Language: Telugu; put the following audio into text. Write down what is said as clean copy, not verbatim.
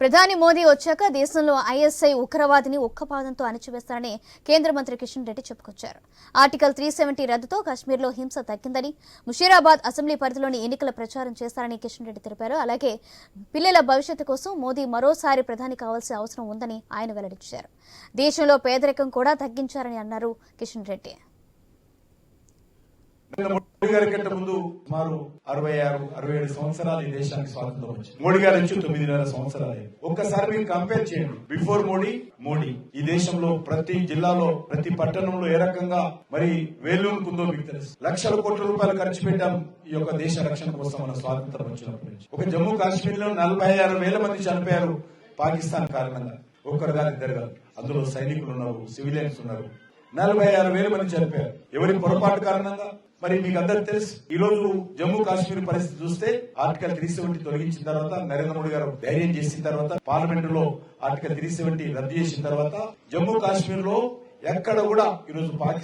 ప్రధాని మోదీ వచ్చాక దేశంలో ఐఎస్ఐ ఉగ్రవాదిని ఒక్కపాదంతో అణచివేస్తారని కేంద్ర మంత్రి కిషన్ రెడ్డి చెప్పుకొచ్చారు. ఆర్టికల్ 370 రద్దుతో కాశ్మీర్లో హింస తగ్గిందని, ముషీరాబాద్ అసెంబ్లీ పరిధిలోని ఎన్నికల ప్రచారం చేస్తారని కిషన్ రెడ్డి తెలిపారు. అలాగే పిల్లల భవిష్యత్తు కోసం మోదీ మరోసారి ప్రధాని కావాల్సిన అవసరం ఉందని ఆయన వెల్లడించారు. దేశంలో పేదరికం కూడా తగ్గించారని అన్నారు కిషన్ రెడ్డి. మోడీ గారి కంటే ముందు సుమారు 66-67 సంవత్సరాలు ఈ దేశానికి స్వాతంత్రం వచ్చింది. మోడీ గారు వచ్చి 9.5 సంవత్సరాలు. ఒక్కసారి మీరు కంపేర్ చేయండి. బిఫోర్ మోడీ ఈ దేశంలో ప్రతి జిల్లాలో ప్రతి పట్టణంలో ఏ రకంగా మరి వేలుకుందో మీకు తెలుసు. లక్షల కోట్ల రూపాయలు ఖర్చు పెట్టాం ఈ యొక్క దేశ రక్షణ కోసం మన స్వాతంత్రం వచ్చినప్పటి నుంచి. ఒక జమ్మూ కాశ్మీర్ లో 46,000 మంది చనిపోయారు పాకిస్తాన్ కారణంగా. ఒక్కరు కాదు, ఇద్దరు కాదు. అందులో సైనికులు ఉన్నారు, సివిలియన్స్ ఉన్నారు. 46,000 మంది చనిపోయారు. ఎవరి పొరపాటు కారణంగా? మరి మీకు అందరికి తెలుసు. ఈ రోజు జమ్మూ కాశ్మీర్ పరిస్థితి చూస్తే ఆర్టికల్ 370 తొలగించిన తర్వాత, నరేంద్ర మోడీ గారు ధైర్యం చేసిన తర్వాత, పార్లమెంట్ లో ఆర్టికల్ 370 రద్దు చేసిన తర్వాత జమ్మూ కాశ్మీర్ లో ఎక్కడ కూడా ఈ రోజు పాకిస్తాన్